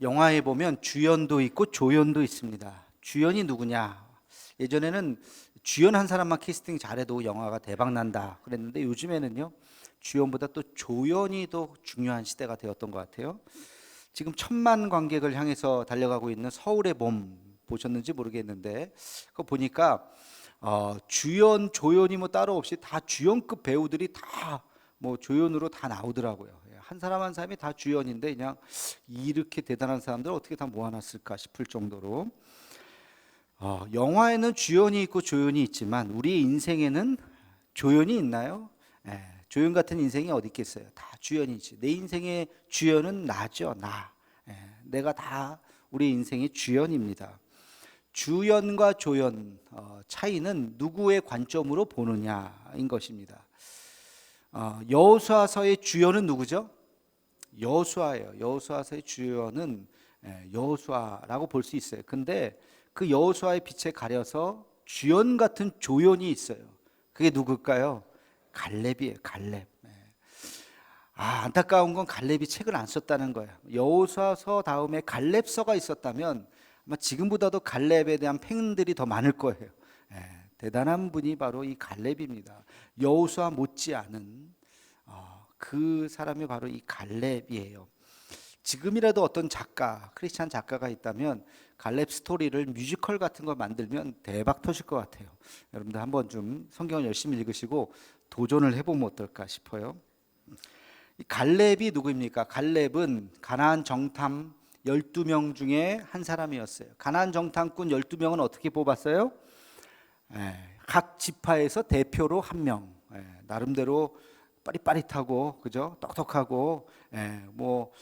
영화에 보면 주연도 있고 조연도 있습니다. 주연이 누구냐? 예전에는 주연 한 사람만 캐스팅 잘해도 영화가 대박 난다 그랬는데 요즘에는요, 주연보다 또 조연이 더 중요한 시대가 되었던 것 같아요. 지금 1,000만 관객을 향해서 달려가고 있는 서울의 봄 보셨는지 모르겠는데, 그거 보니까 주연 조연이 뭐 따로 없이 다 주연급 배우들이 다 뭐 조연으로 다 나오더라고요. 한 사람 한 사람이 다 주연인데 그냥 이렇게 대단한 사람들 어떻게 다 모아놨을까 싶을 정도로, 영화에는 주연이 있고 조연이 있지만 우리의 인생에는 조연이 있나요? 조연 같은 인생이 어디 있겠어요? 다 주연이지. 내 인생의 주연은 나죠. 나. 내가 다 우리 인생의 주연입니다. 주연과 조연 차이는 누구의 관점으로 보느냐인 것입니다. 여호수아서의 주연은 누구죠? 여호수아예요. 여호수아서의 주연은 여호수아라고 볼 수 있어요. 근데 그 여호수아의 빛에 가려서 주연 같은 조연이 있어요. 그게 누굴까요? 갈렙이에요. 갈렙. 안타까운 건 갈렙이 책을 안 썼다는 거예요. 여호수아서 다음에 갈렙서가 있었다면 아마 지금보다도 갈렙에 대한 팬들이 더 많을 거예요. 대단한 분이 바로 이 갈렙입니다. 여호수아 못지않은 그 사람이 바로 이 갈렙이에요. 지금이라도 어떤 작가, 크리스찬 작가가 있다면 갈렙 스토리를 뮤지컬 같은 거 만들면 대박 터질 것 같아요. 여러분들 한번 좀 성경을 열심히 읽으시고 도전을 해보면 어떨까 싶어요. 이 갈렙이 누구입니까? 갈렙은 가나안 정탐 12명 중에 한 사람이었어요. 가나안 정탐꾼 12명은 어떻게 뽑았어요? 각 지파에서 대표로 한 명. 나름대로 빠릿빠릿하고, 그죠? 똑똑하고, 뭐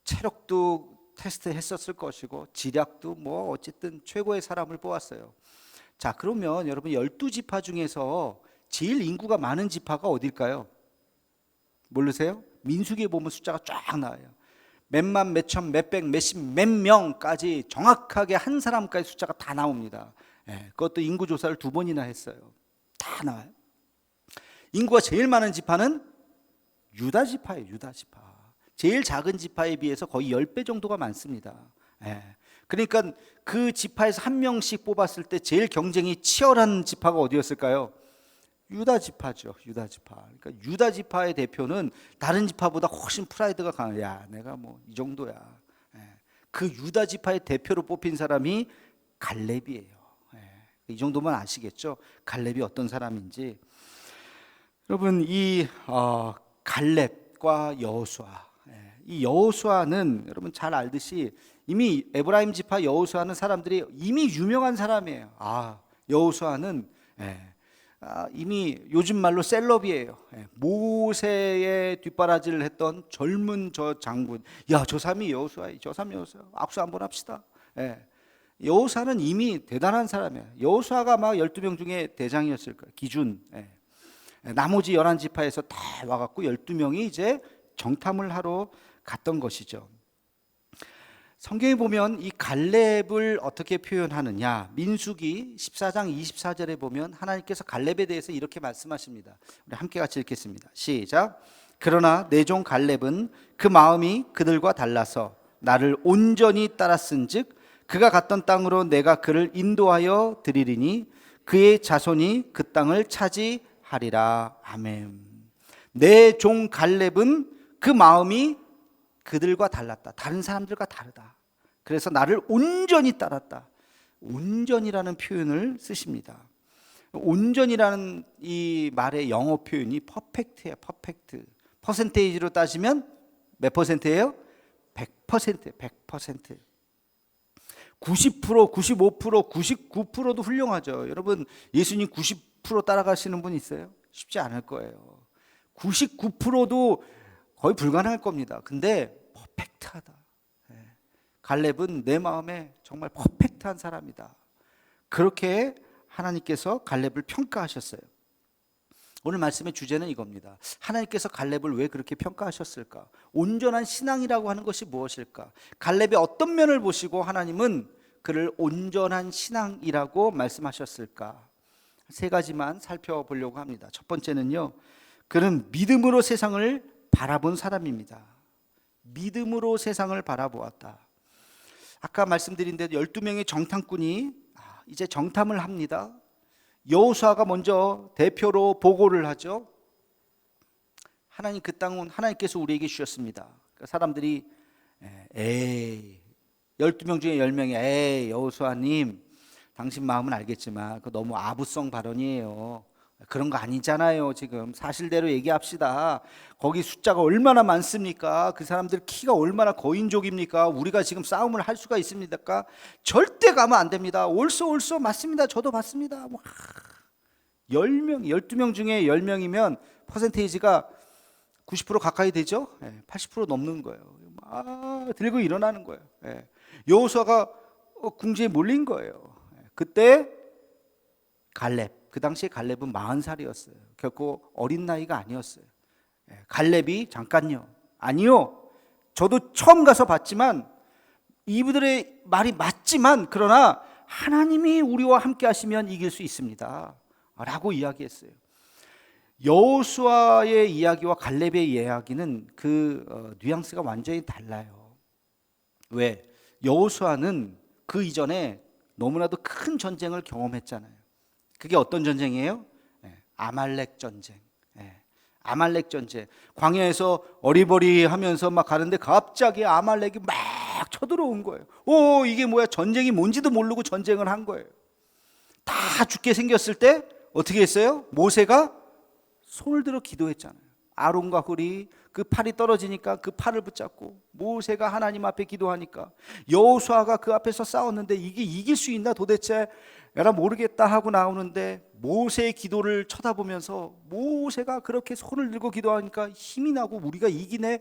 체력도 테스트 했었을 것이고, 지략도 뭐 어쨌든 최고의 사람을 뽑았어요. 자, 그러면 여러분 12지파 중에서 제일 인구가 많은 지파가 어딜까요? 모르세요? 민수기에 보면 숫자가 쫙 나와요. 몇만, 몇천, 몇백, 몇십, 몇 명까지 정확하게 한 사람까지 숫자가 다 나옵니다. 그것도 인구 조사를 2번이나 했어요. 다 나와요. 인구가 제일 많은 지파는 유다 지파예요. 유다 지파. 제일 작은 지파에 비해서 거의 10배 정도가 많습니다. 그러니까 그 지파에서 한 명씩 뽑았을 때 제일 경쟁이 치열한 지파가 어디였을까요? 유다 지파죠. 유다 지파. 그러니까 유다 지파의 대표는 다른 지파보다 훨씬 프라이드가 강해요. 야, 내가 뭐 이 정도야. 그 유다 지파의 대표로 뽑힌 사람이 갈렙이에요. 이 정도만 아시겠죠? 갈렙이 어떤 사람인지. 여러분, 이 갈렙과 여호수아, 이 여호수아는 여러분 잘 알듯이 이미 에브라임 지파 여호수아는 사람들이 이미 유명한 사람이에요. 여호수아는 이미 요즘 말로 셀럽이에요. 모세의 뒷바라지를 했던 젊은 저 장군. 야, 저 사람이 여호수아이. 저 사람이 여호수아. 악수 한번 합시다. 여호수아는 이미 대단한 사람이에요. 여호수아가 아마 12명 중에 대장이었을 거예요. 기준. 나머지 11지파에서 다 와갖고 12명이 이제 정탐을 하러 갔던 것이죠. 성경에 보면 이 갈렙을 어떻게 표현하느냐, 민수기 14장 24절에 보면 하나님께서 갈렙에 대해서 이렇게 말씀하십니다. 우리 함께 같이 읽겠습니다. 시작. 그러나 내 종 갈렙은 그 마음이 그들과 달라서 나를 온전히 따랐은즉 그가 갔던 땅으로 내가 그를 인도하여 드리리니 그의 자손이 그 땅을 차지하리라. 아멘. 내 종 갈렙은 그 마음이 그들과 달랐다. 다른 사람들과 다르다. 그래서 나를 온전히 따랐다. 온전이라는 표현을 쓰십니다. 온전이라는 이 말의 영어 표현이 퍼펙트예요. 퍼펙트. 퍼센테이지로 따지면 몇 퍼센트예요? 100%. 100%. 90%, 95%, 99%도 훌륭하죠. 여러분, 예수님 90% 따라가시는 분 있어요? 쉽지 않을 거예요. 99%도 거의 불가능할 겁니다. 근데 퍼펙트하다. 갈렙은 내 마음에 정말 퍼펙트한 사람이다. 그렇게 하나님께서 갈렙을 평가하셨어요. 오늘 말씀의 주제는 이겁니다. 하나님께서 갈렙을 왜 그렇게 평가하셨을까? 온전한 신앙이라고 하는 것이 무엇일까? 갈렙의 어떤 면을 보시고 하나님은 그를 온전한 신앙이라고 말씀하셨을까? 3가지만 살펴보려고 합니다. 첫 번째는요, 그는 믿음으로 세상을 바라본 사람입니다. 믿음으로 세상을 바라보았다. 아까 말씀드린 대로 12명의 정탐꾼이 이제 정탐을 합니다. 여호수아가 먼저 대표로 보고를 하죠. 하나님, 그 땅은 하나님께서 우리에게 주셨습니다. 그러니까 사람들이 12명 중에 10명이 여호수아님, 당신 마음은 알겠지만 그 너무 아부성 발언이에요. 그런 거 아니잖아요. 지금 사실대로 얘기합시다. 거기 숫자가 얼마나 많습니까? 그 사람들 키가 얼마나 거인족입니까? 우리가 지금 싸움을 할 수가 있습니까? 절대 가면 안 됩니다. 옳소 맞습니다. 저도 봤습니다. 10명, 12명 중에 10명이면 퍼센테이지가 90% 가까이 되죠. 80% 넘는 거예요. 들고 일어나는 거예요. 여호수아가 궁지에 몰린 거예요. 그때 갈렙, 그 당시에 갈렙은 40살이었어요. 결코 어린 나이가 아니었어요. 갈렙이 잠깐요, 아니요, 저도 처음 가서 봤지만 이분들의 말이 맞지만 그러나 하나님이 우리와 함께 하시면 이길 수 있습니다 라고 이야기했어요. 여호수아의 이야기와 갈렙의 이야기는 그 뉘앙스가 완전히 달라요. 왜? 여호수아는 그 이전에 너무나도 큰 전쟁을 경험했잖아요. 그게 어떤 전쟁이에요? 아말렉 전쟁. 아말렉 전쟁. 광야에서 어리버리하면서 막 가는데 갑자기 아말렉이 막 쳐들어온 거예요. 이게 뭐야? 전쟁이 뭔지도 모르고 전쟁을 한 거예요. 다 죽게 생겼을 때 어떻게 했어요? 모세가 손을 들어 기도했잖아요. 아론과 훌이 그 팔이 떨어지니까 그 팔을 붙잡고 모세가 하나님 앞에 기도하니까 여호수아가 그 앞에서 싸웠는데 이게 이길 수 있나 도대체 에라 모르겠다 하고 나오는데 모세의 기도를 쳐다보면서 모세가 그렇게 손을 들고 기도하니까 힘이 나고 우리가 이기네.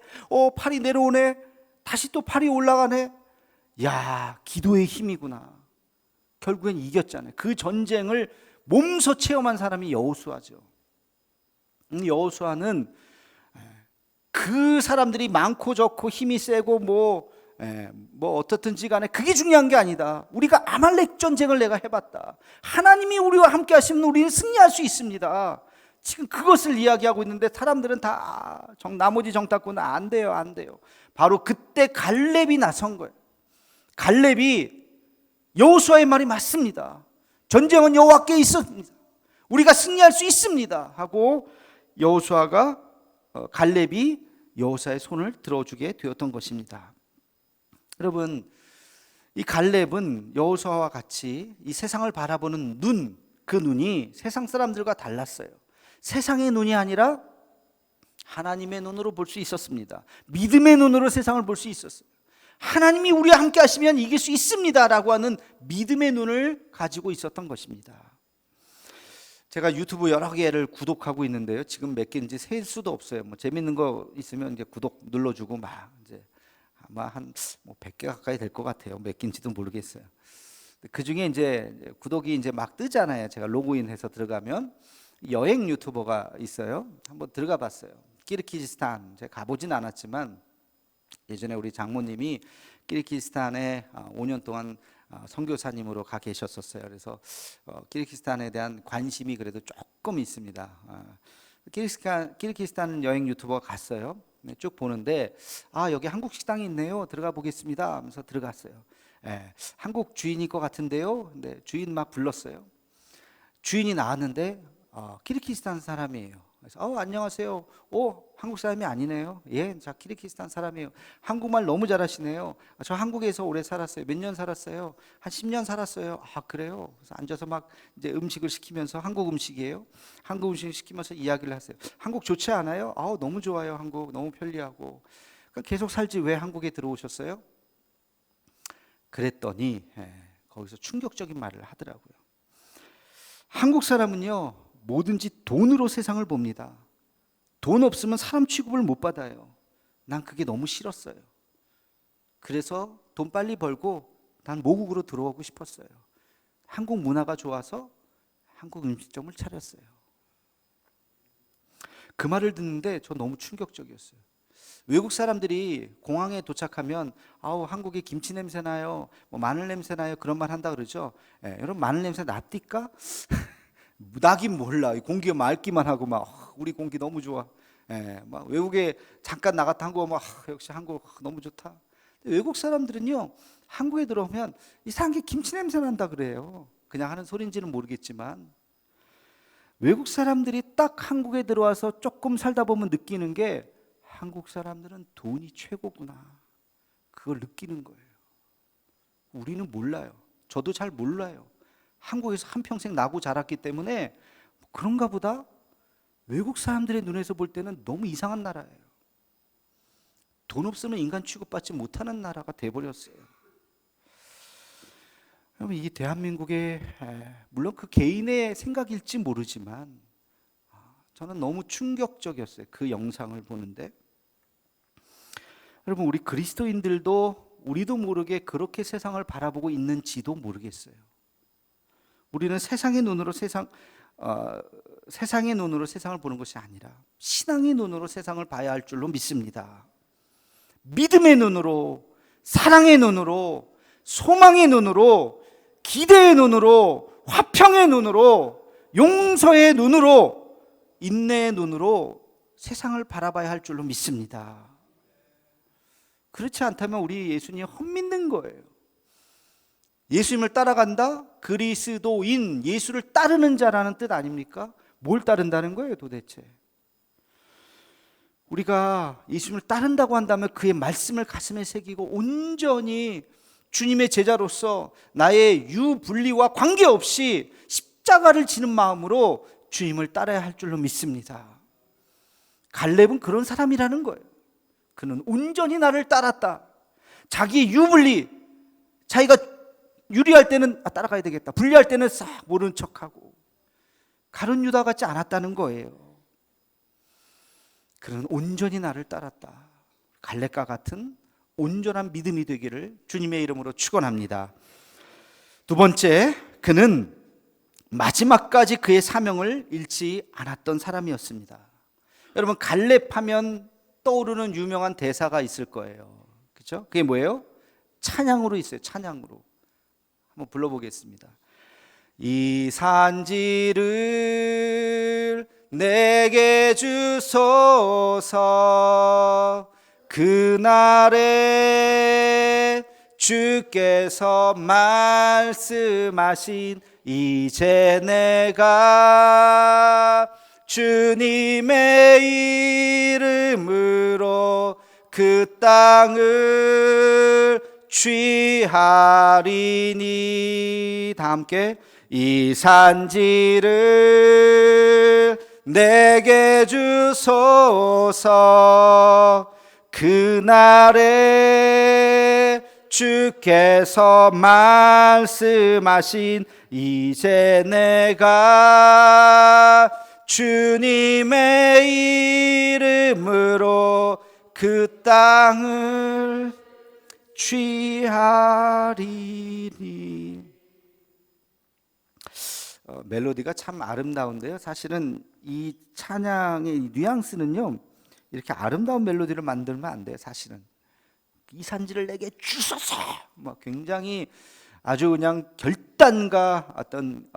팔이 내려오네. 다시 또 팔이 올라가네. 야, 기도의 힘이구나. 결국엔 이겼잖아요. 그 전쟁을 몸소 체험한 사람이 여호수아죠. 여호수아는 그 사람들이 많고 적고 힘이 세고 뭐 어떻든지 간에 그게 중요한 게 아니다. 우리가 아말렉 전쟁을 내가 해봤다. 하나님이 우리와 함께 하시면 우리는 승리할 수 있습니다. 지금 그것을 이야기하고 있는데 사람들은 다 나머지 정탐꾼은 안 돼요. 바로 그때 갈렙이 나선 거예요. 갈렙이 여호수아의 말이 맞습니다. 전쟁은 여호와께 있습니다. 우리가 승리할 수 있습니다 하고 여호수아가 갈렙이 여호수아의 손을 들어주게 되었던 것입니다. 여러분, 이 갈렙은 여호수아와 같이 이 세상을 바라보는 눈, 그 눈이 세상 사람들과 달랐어요. 세상의 눈이 아니라 하나님의 눈으로 볼 수 있었습니다. 믿음의 눈으로 세상을 볼 수 있었어요. 하나님이 우리와 함께 하시면 이길 수 있습니다 라고 하는 믿음의 눈을 가지고 있었던 것입니다. 제가 유튜브 여러 개를 구독하고 있는데요. 지금 몇 개인지 셀 수도 없어요. 재밌는 거 있으면 이제 구독 눌러주고 막 이제 아마 한 100개 가까이 될 것 같아요. 몇 개인지도 모르겠어요. 그 중에 이제 구독이 이제 막 뜨잖아요. 제가 로그인해서 들어가면 여행 유튜버가 있어요. 한번 들어가 봤어요. 키르기즈스탄. 제가 가보진 않았지만 예전에 우리 장모님이 키르기즈스탄에 5년 동안 선교사님으로 가 계셨었어요. 그래서 키르기스탄에 대한 관심이 그래도 조금 있습니다. 키르기스탄 여행 유튜버가 갔어요. 쭉 보는데 여기 한국 식당이 있네요. 들어가 보겠습니다 하면서 들어갔어요. 한국 주인일 것 같은데요. 근데 주인 막 불렀어요. 주인이 나왔는데 키르기스탄 사람이에요. 그래서 안녕하세요. 한국 사람이 아니네요. 예, 자 키르기스탄 사람이에요. 한국말 너무 잘하시네요. 저 한국에서 오래 살았어요. 몇 년 살았어요? 한 10년 살았어요. 그래요? 그래서 앉아서 막 이제 음식을 시키면서 한국 음식이에요. 한국 음식 시키면서 이야기를 하세요. 한국 좋지 않아요? 너무 좋아요. 한국 너무 편리하고. 계속 살지 왜 한국에 들어오셨어요? 그랬더니 거기서 충격적인 말을 하더라고요. 한국 사람은요, 뭐든지 돈으로 세상을 봅니다. 돈 없으면 사람 취급을 못 받아요. 난 그게 너무 싫었어요. 그래서 돈 빨리 벌고 난 모국으로 들어오고 싶었어요. 한국 문화가 좋아서 한국 음식점을 차렸어요. 그 말을 듣는데 저 너무 충격적이었어요. 외국 사람들이 공항에 도착하면 한국에 김치 냄새 나요, 마늘 냄새 나요, 그런 말 한다 그러죠. 여러분, 마늘 냄새 납니까? 나긴 몰라. 공기가 맑기만 하고 우리 공기 너무 좋아. 막 외국에 잠깐 나갔다 한국 오면 역시 한국 너무 좋다. 외국 사람들은요, 한국에 들어오면 이상하게 김치 냄새 난다 그래요. 그냥 하는 소리인지는 모르겠지만 외국 사람들이 딱 한국에 들어와서 조금 살다 보면 느끼는 게 한국 사람들은 돈이 최고구나. 그걸 느끼는 거예요. 우리는 몰라요. 저도 잘 몰라요. 한국에서 한평생 나고 자랐기 때문에 그런가 보다. 외국 사람들의 눈에서 볼 때는 너무 이상한 나라예요. 돈 없으면 인간 취급받지 못하는 나라가 돼버렸어요. 여러분, 이 대한민국의 물론 그 개인의 생각일지 모르지만 저는 너무 충격적이었어요. 그 영상을 보는데 여러분, 우리 그리스도인들도 우리도 모르게 그렇게 세상을 바라보고 있는지도 모르겠어요. 우리는 세상의 눈으로 세상의 눈으로 세상을 보는 것이 아니라 신앙의 눈으로 세상을 봐야 할 줄로 믿습니다. 믿음의 눈으로, 사랑의 눈으로, 소망의 눈으로, 기대의 눈으로, 화평의 눈으로, 용서의 눈으로, 인내의 눈으로 세상을 바라봐야 할 줄로 믿습니다. 그렇지 않다면 우리 예수님 헛믿는 거예요. 예수님을 따라간다? 그리스도인, 예수를 따르는 자라는 뜻 아닙니까? 뭘 따른다는 거예요 도대체? 우리가 예수님을 따른다고 한다면 그의 말씀을 가슴에 새기고 온전히 주님의 제자로서 나의 유분리와 관계없이 십자가를 지는 마음으로 주님을 따라야 할 줄로 믿습니다. 갈렙은 그런 사람이라는 거예요. 그는 온전히 나를 따랐다. 자기 유분리, 자기가 유리할 때는 따라가야 되겠다, 불리할 때는 싹 모르는 척하고 가룟 유다 같지 않았다는 거예요. 그는 온전히 나를 따랐다. 갈렙과 같은 온전한 믿음이 되기를 주님의 이름으로 축원합니다. 두 번째, 그는 마지막까지 그의 사명을 잃지 않았던 사람이었습니다. 여러분, 갈렙하면 떠오르는 유명한 대사가 있을 거예요. 그렇죠? 그게 뭐예요? 찬양으로 있어요. 찬양으로. 한번 불러보겠습니다. 이 산지를 내게 주소서. 그날에 주께서 말씀하신 이제 내가 주님의 이름으로 그 땅을 취하리니. 다 함께. 이 산지를 내게 주소서. 그날에 주께서 말씀하신 이제 내가 주님의 이름으로 그 땅을 취하리니. 멜로디가 참 아름다운데요, 사실은 이 찬양의 뉘앙스는요, 이렇게 아름다운 멜로디를 만들면 안 돼요. 사실은 이 산지를 내게 주소서, 굉장히 아주 그냥 결단과 어떤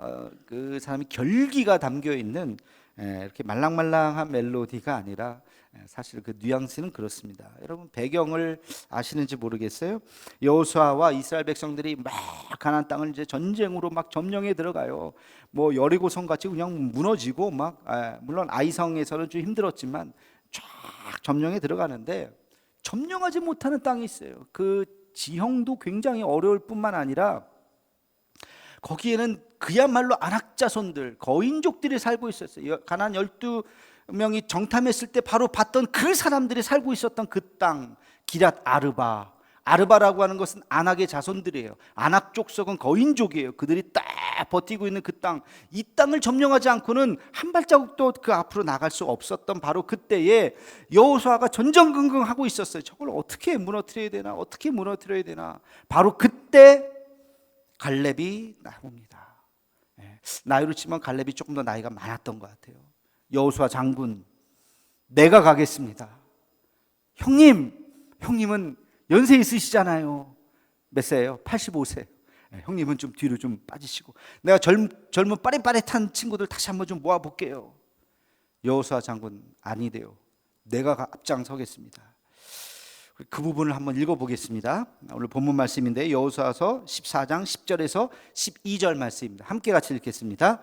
그 사람의 결기가 담겨 있는 이렇게 말랑말랑한 멜로디가 아니라 사실 그 뉘앙스는 그렇습니다. 여러분, 배경을 아시는지 모르겠어요. 여호수아와 이스라엘 백성들이 막 가나안 땅을 이제 전쟁으로 막 점령해 들어가요. 뭐 여리고성 같이 그냥 무너지고 물론 아이성에서는 좀 힘들었지만 쫙 점령해 들어가는데 점령하지 못하는 땅이 있어요. 그 지형도 굉장히 어려울 뿐만 아니라 거기에는 그야말로 안악자손들, 거인족들이 살고 있었어요. 가나안 12명이 정탐했을 때 바로 봤던 그 사람들이 살고 있었던 그 땅, 기랏 아르바. 아르바라고 하는 것은 안악의 자손들이에요. 안악 족속은 거인족이에요. 그들이 딱 버티고 있는 그 땅, 이 땅을 점령하지 않고는 한 발자국도 그 앞으로 나갈 수 없었던 바로 그때에 여호수아가 전전긍긍하고 있었어요. 저걸 어떻게 무너뜨려야 되나, 어떻게 무너뜨려야 되나. 바로 그때 갈렙이 나옵니다. 나이로 치면 갈렙이 조금 더 나이가 많았던 것 같아요. 여호수아 장군, 내가 가겠습니다. 형님은 연세 있으시잖아요. 몇 세예요? 85세. 형님은 좀 뒤로 좀 빠지시고 내가 젊은 빠릿빠릿한 친구들 다시 한번 좀 모아볼게요. 여호수아 장군, 아니래요. 내가 앞장서겠습니다. 그 부분을 한번 읽어보겠습니다. 오늘 본문 말씀인데 여호수아서 14장 10절에서 12절 말씀입니다. 함께 같이 읽겠습니다.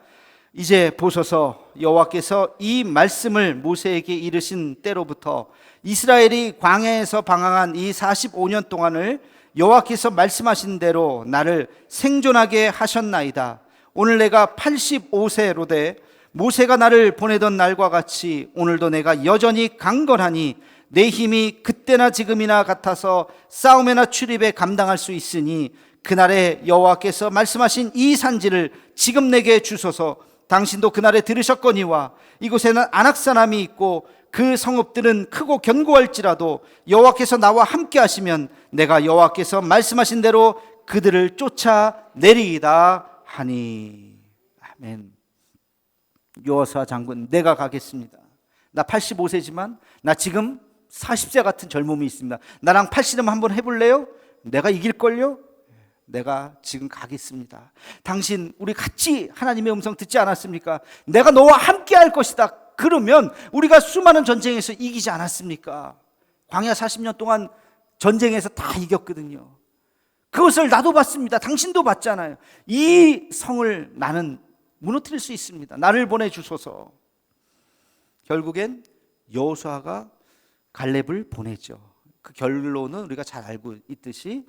이제 보소서, 여호와께서 이 말씀을 모세에게 이르신 때로부터 이스라엘이 광야에서 방황한 이 45년 동안을 여호와께서 말씀하신 대로 나를 생존하게 하셨나이다. 오늘 내가 85세로되 모세가 나를 보내던 날과 같이 오늘도 내가 여전히 강건하니 내 힘이 그때나 지금이나 같아서 싸움에나 출입에 감당할 수 있으니 그날에 여호와께서 말씀하신 이 산지를 지금 내게 주소서. 당신도 그날에 들으셨거니와 이곳에는 아낙 사람이 있고 그 성읍들은 크고 견고할지라도 여호와께서 나와 함께 하시면 내가 여호와께서 말씀하신 대로 그들을 쫓아내리이다 하니. 아멘. 여호수아 장군, 내가 가겠습니다. 나 85세지만 나 지금 40세 같은 젊음이 있습니다. 나랑 팔씨름 한번 해볼래요? 내가 이길걸요? 내가 지금 가겠습니다. 당신 우리 같이 하나님의 음성 듣지 않았습니까? 내가 너와 함께 할 것이다. 그러면 우리가 수많은 전쟁에서 이기지 않았습니까? 광야 40년 동안 전쟁에서 다 이겼거든요. 그것을 나도 봤습니다. 당신도 봤잖아요. 이 성을 나는 무너뜨릴 수 있습니다. 나를 보내주소서. 결국엔 여호수아가 갈렙을 보내죠. 그 결론은 우리가 잘 알고 있듯이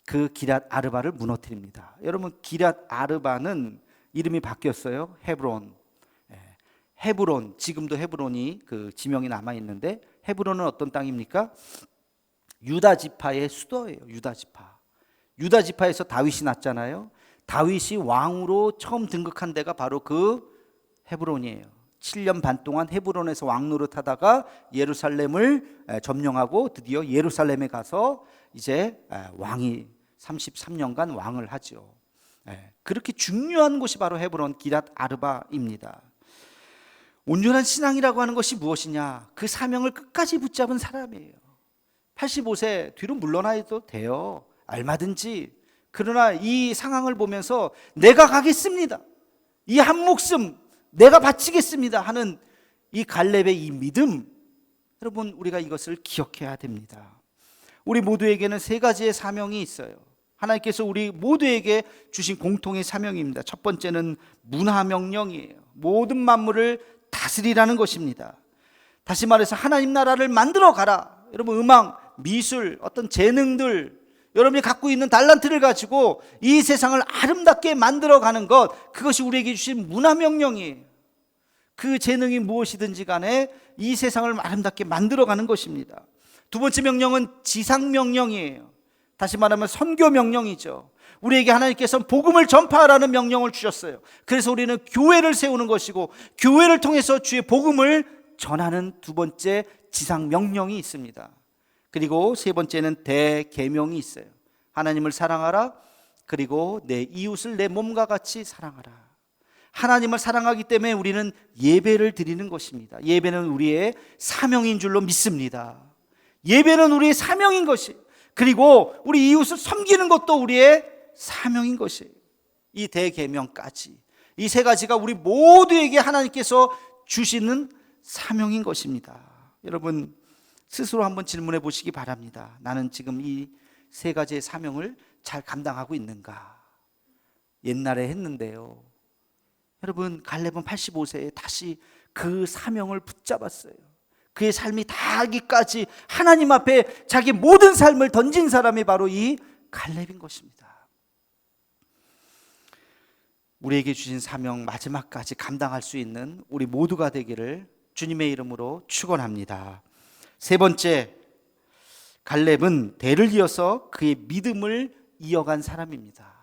그 기럇 아르바를 무너뜨립니다. 여러분, 기럇 아르바는 이름이 바뀌었어요. 헤브론. 헤브론, 지금도 헤브론이 그 지명이 남아 있는데, 헤브론은 어떤 땅입니까? 유다 지파의 수도예요. 유다 지파. 유다 지파에서 다윗이 났잖아요. 다윗이 왕으로 처음 등극한 데가 바로 그 헤브론이에요. 7년 반 동안 헤브론에서 왕 노릇하다가 예루살렘을 점령하고 드디어 예루살렘에 가서 이제 왕이 33년간 왕을 하죠. 그렇게 중요한 곳이 바로 헤브론 기럇 아르바입니다. 온전한 신앙이라고 하는 것이 무엇이냐? 그 사명을 끝까지 붙잡은 사람이에요. 85세 뒤로 물러나도 돼요. 얼마든지. 그러나 이 상황을 보면서 내가 가겠습니다. 이 한 목숨 내가 바치겠습니다 하는 이 갈렙의 이 믿음, 여러분, 우리가 이것을 기억해야 됩니다. 우리 모두에게는 세 가지의 사명이 있어요. 하나님께서 우리 모두에게 주신 공통의 사명입니다. 첫 번째는 문화명령이에요. 모든 만물을 다스리라는 것입니다. 다시 말해서 하나님 나라를 만들어 가라. 여러분, 음악, 미술, 어떤 재능들, 여러분이 갖고 있는 달란트를 가지고 이 세상을 아름답게 만들어가는 것, 그것이 우리에게 주신 문화명령이에요. 그 재능이 무엇이든지 간에 이 세상을 아름답게 만들어가는 것입니다. 두 번째 명령은 지상명령이에요. 다시 말하면 선교명령이죠. 우리에게 하나님께서 복음을 전파하라는 명령을 주셨어요. 그래서 우리는 교회를 세우는 것이고, 교회를 통해서 주의 복음을 전하는 두 번째 지상명령이 있습니다. 그리고 세 번째는 대계명이 있어요. 하나님을 사랑하라. 그리고 내 이웃을 내 몸과 같이 사랑하라. 하나님을 사랑하기 때문에 우리는 예배를 드리는 것입니다. 예배는 우리의 사명인 줄로 믿습니다. 예배는 우리의 사명인 것이, 그리고 우리 이웃을 섬기는 것도 우리의 사명인 것이에요. 이 대계명까지, 이 세 가지가 우리 모두에게 하나님께서 주시는 사명인 것입니다. 여러분, 스스로 한번 질문해 보시기 바랍니다. 나는 지금 이 세 가지의 사명을 잘 감당하고 있는가? 옛날에 했는데요. 여러분, 갈렙은 85세에 다시 그 사명을 붙잡았어요. 그의 삶이 다하기까지 하나님 앞에 자기 모든 삶을 던진 사람이 바로 이 갈렙인 것입니다. 우리에게 주신 사명 마지막까지 감당할 수 있는 우리 모두가 되기를 주님의 이름으로 축원합니다. 세 번째, 갈렙은 대를 이어서 그의 믿음을 이어간 사람입니다.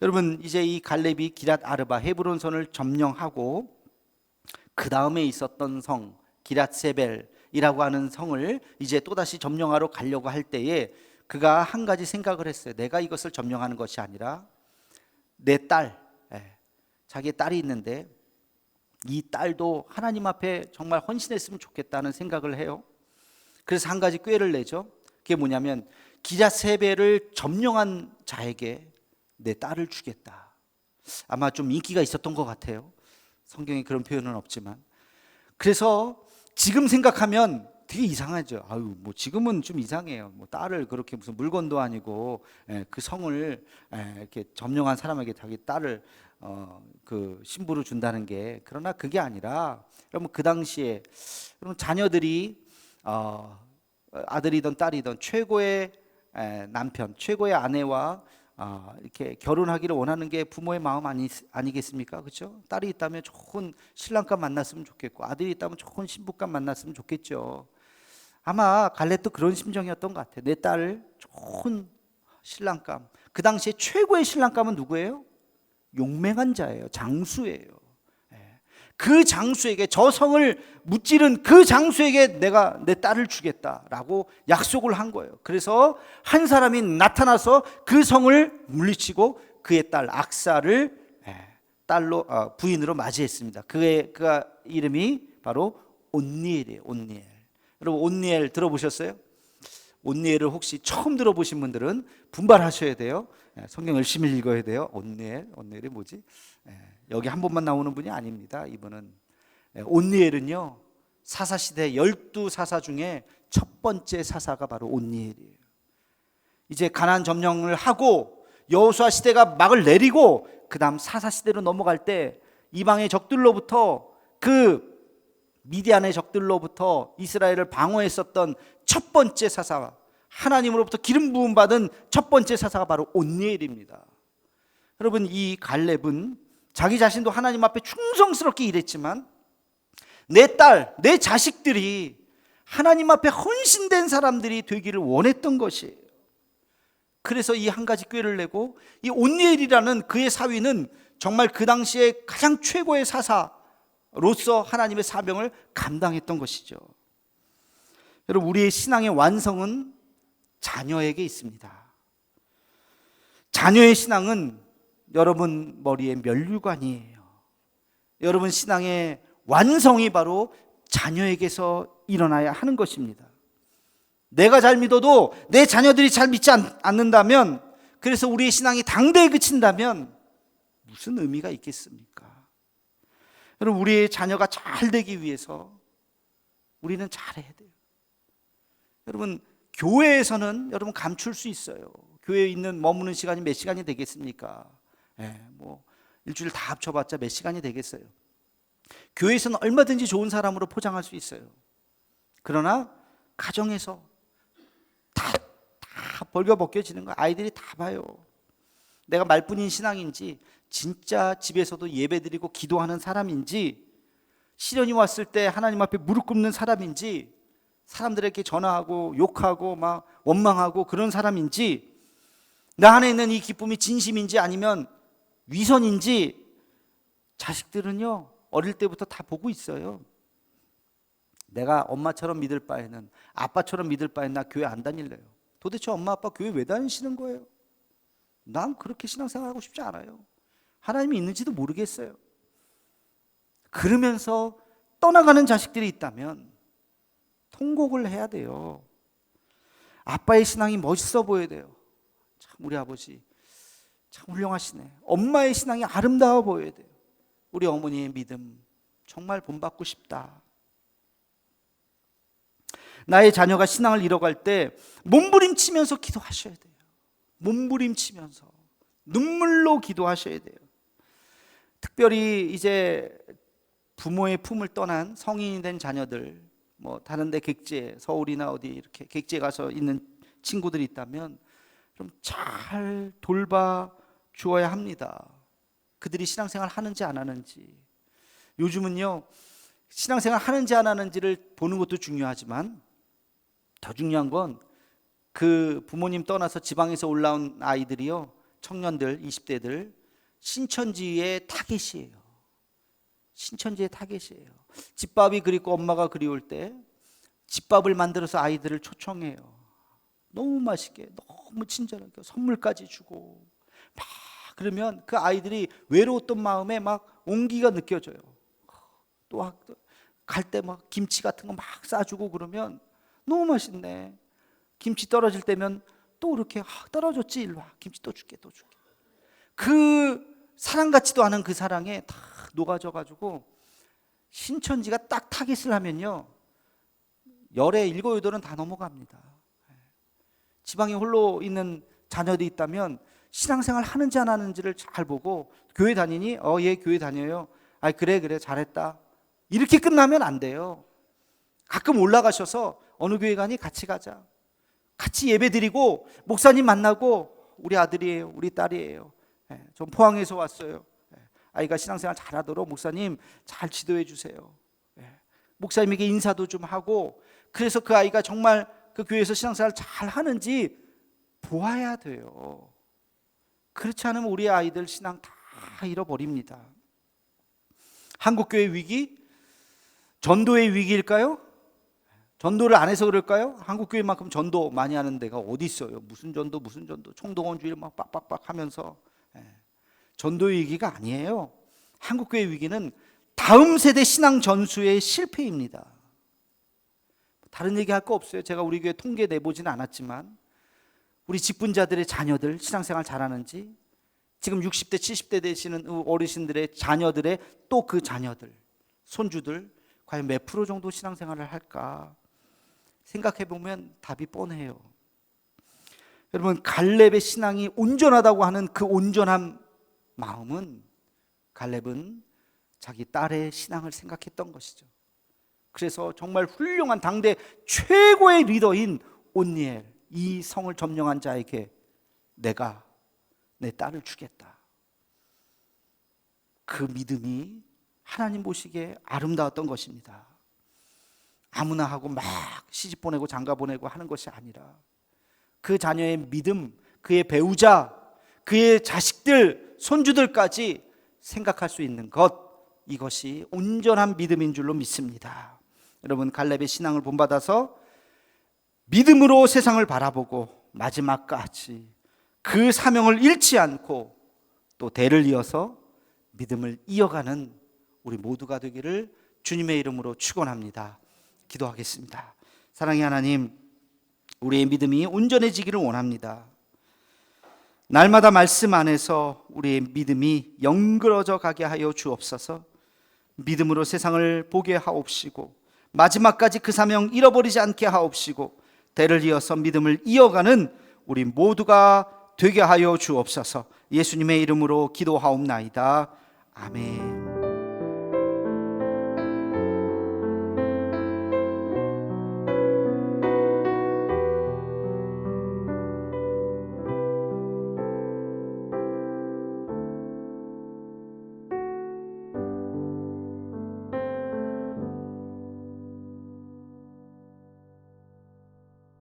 여러분, 이제 이 갈렙이 기럇 아르바 헤브론성을 점령하고 그 다음에 있었던 성 기럇 세벨이라고 하는 성을 이제 또다시 점령하러 가려고 할 때에 그가 한 가지 생각을 했어요. 내가 이것을 점령하는 것이 아니라 내 딸, 자기의 딸이 있는데 이 딸도 하나님 앞에 정말 헌신했으면 좋겠다는 생각을 해요. 그래서 한 가지 꾀를 내죠. 그게 뭐냐면 기럇 세벨을 점령한 자에게 내 딸을 주겠다. 아마 좀 인기가 있었던 것 같아요. 성경에 그런 표현은 없지만. 그래서 지금 생각하면 되게 이상하죠. 아유, 뭐 지금은 좀 이상해요. 뭐 딸을 그렇게 무슨 물건도 아니고 그 성을 이렇게 점령한 사람에게 자기 딸을 그 신부로 준다는 게, 그러나 그게 아니라 여러분 그 당시에 여러분 자녀들이 아들이든 딸이든 최고의 남편, 최고의 아내와 이렇게 결혼하기를 원하는 게 부모의 마음 아니겠습니까? 그렇죠? 딸이 있다면 좋은 신랑감 만났으면 좋겠고, 아들이 있다면 좋은 신부감 만났으면 좋겠죠. 아마 갈렙도 그런 심정이었던 것 같아요. 내 딸 좋은 신랑감. 그 당시에 최고의 신랑감은 누구예요? 용맹한 자예요. 장수예요. 그 장수에게, 저 성을 무찌른 그 장수에게 내가 내 딸을 주겠다라고 약속을 한 거예요. 그래서 한 사람이 나타나서 그 성을 물리치고 그의 딸 악사를 딸로 부인으로 맞이했습니다. 그가 이름이 바로 온니엘이에요. 온니엘. 여러분 온니엘 들어보셨어요? 온니엘을 혹시 처음 들어보신 분들은 분발하셔야 돼요. 성경 열심히 읽어야 돼요. 온니엘이 뭐지? 여기 한 번만 나오는 분이 아닙니다. 이분은 온니엘은요, 사사시대 12사사 중에 첫 번째 사사가 바로 온니엘이에요. 이제 가나안 점령을 하고 여호수아 시대가 막을 내리고 그 다음 사사시대로 넘어갈 때 이방의 적들로부터, 그 미디안의 적들로부터 이스라엘을 방어했었던 첫 번째 사사, 하나님으로부터 기름 부음 받은 첫 번째 사사가 바로 온니엘입니다. 여러분 이 갈렙은 자기 자신도 하나님 앞에 충성스럽게 일했지만 내 딸, 내 자식들이 하나님 앞에 헌신된 사람들이 되기를 원했던 것이에요. 그래서 이 한 가지 꾀를 내고, 이 온니엘이라는 그의 사위는 정말 그 당시에 가장 최고의 사사로서 하나님의 사명을 감당했던 것이죠. 여러분 우리의 신앙의 완성은 자녀에게 있습니다. 자녀의 신앙은 여러분 머리에 면류관이에요. 여러분 신앙의 완성이 바로 자녀에게서 일어나야 하는 것입니다. 내가 잘 믿어도 내 자녀들이 잘 믿지 않는다면, 그래서 우리의 신앙이 당대에 그친다면 무슨 의미가 있겠습니까? 여러분 우리의 자녀가 잘 되기 위해서 우리는 잘해야 돼요. 여러분 교회에서는 여러분 감출 수 있어요. 교회에 있는 머무는 시간이 몇 시간이 되겠습니까? 뭐 일주일 다 합쳐봤자 몇 시간이 되겠어요. 교회에서는 얼마든지 좋은 사람으로 포장할 수 있어요. 그러나 가정에서 다 벌거벗겨지는 거 아이들이 다 봐요. 내가 말뿐인 신앙인지, 진짜 집에서도 예배드리고 기도하는 사람인지, 시련이 왔을 때 하나님 앞에 무릎 꿇는 사람인지, 사람들에게 전화하고 욕하고 막 원망하고 그런 사람인지, 나 안에 있는 이 기쁨이 진심인지 아니면 위선인지, 자식들은요 어릴 때부터 다 보고 있어요. 내가 엄마처럼 믿을 바에는, 아빠처럼 믿을 바에는 나 교회 안 다닐래요. 도대체 엄마 아빠 교회 왜 다니시는 거예요? 난 그렇게 신앙생활하고 싶지 않아요. 하나님이 있는지도 모르겠어요. 그러면서 떠나가는 자식들이 있다면 통곡을 해야 돼요. 아빠의 신앙이 멋있어 보여야 돼요. 참 우리 아버지 참 훌륭하시네. 엄마의 신앙이 아름다워 보여야 돼요. 우리 어머니의 믿음 정말 본받고 싶다. 나의 자녀가 신앙을 잃어갈 때 몸부림치면서 기도하셔야 돼요. 몸부림치면서 눈물로 기도하셔야 돼요. 특별히 이제 부모의 품을 떠난 성인이 된 자녀들, 뭐 다른 데 객지에, 서울이나 어디 이렇게 객지에 가서 있는 친구들이 있다면 좀 잘 돌봐 주어야 합니다. 그들이 신앙생활 하는지 안 하는지. 요즘은요 신앙생활 하는지 안 하는지를 보는 것도 중요하지만 더 중요한 건 그 부모님 떠나서 지방에서 올라온 아이들이요, 청년들, 20대들 신천지의 타겟이에요. 신천지의 타겟이에요. 집밥이 그립고 엄마가 그리울 때 집밥을 만들어서 아이들을 초청해요. 너무 맛있게, 너무 친절하게 선물까지 주고 막 그러면 그 아이들이 외로웠던 마음에 막 온기가 느껴져요. 또 갈 때 막 김치 같은 거 막 싸주고 그러면 너무 맛있네. 김치 떨어질 때면 또 이렇게 떨어졌지, 일로 와, 김치 또 줄게, 또 줄게. 그 사랑 같지도 않은 그 사랑에 다 녹아져 가지고 신천지가 딱 타깃을 하면요 열에 7, 8은 다 넘어갑니다. 지방에 홀로 있는 자녀들이 있다면 신앙생활 하는지 안 하는지를 잘 보고, 교회 다니니? 예, 교회 다녀요. 그래 잘했다. 이렇게 끝나면 안 돼요. 가끔 올라가셔서 어느 교회 가니? 같이 가자. 같이 예배 드리고 목사님 만나고, 우리 아들이에요, 우리 딸이에요, 전 포항에서 왔어요, 아이가 신앙생활 잘하도록 목사님 잘 지도해 주세요. 목사님에게 인사도 좀 하고, 그래서 그 아이가 정말 그 교회에서 신앙생활 잘 하는지 보아야 돼요. 그렇지 않으면 우리 아이들 신앙 다 잃어버립니다. 한국교회 위기? 전도의 위기일까요? 전도를 안 해서 그럴까요? 한국교회만큼 전도 많이 하는 데가 어디 있어요? 무슨 전도 총동원주의 막 빡빡빡 하면서. 전도의 위기가 아니에요. 한국교회 위기는 다음 세대 신앙 전수의 실패입니다. 다른 얘기할 거 없어요. 제가 우리 교회 통계 내보지는 않았지만 우리 직분자들의 자녀들 신앙생활 잘하는지, 지금 60대 70대 되시는 어르신들의 자녀들의 또 그 자녀들, 손주들 과연 몇 프로 정도 신앙생활을 할까 생각해 보면 답이 뻔해요. 여러분, 갈렙의 신앙이 온전하다고 하는 그 온전한 마음은, 갈렙은 자기 딸의 신앙을 생각했던 것이죠. 그래서 정말 훌륭한 당대 최고의 리더인 온니엘, 이 성을 점령한 자에게 내가 내 딸을 주겠다. 그 믿음이 하나님 보시기에 아름다웠던 것입니다. 아무나 하고 막 시집 보내고 장가 보내고 하는 것이 아니라 그 자녀의 믿음, 그의 배우자, 그의 자식들, 손주들까지 생각할 수 있는 것, 이것이 온전한 믿음인 줄로 믿습니다. 여러분, 갈렙의 신앙을 본받아서 믿음으로 세상을 바라보고 마지막까지 그 사명을 잃지 않고 또 대를 이어서 믿음을 이어가는 우리 모두가 되기를 주님의 이름으로 축원합니다. 기도하겠습니다. 사랑의 하나님, 우리의 믿음이 온전해지기를 원합니다. 날마다 말씀 안에서 우리의 믿음이 영그러져 가게 하여 주옵소서. 믿음으로 세상을 보게 하옵시고 마지막까지 그 사명 잃어버리지 않게 하옵시고 대를 이어서 믿음을 이어가는 우리 모두가 되게 하여 주옵소서. 예수님의 이름으로 기도하옵나이다. 아멘.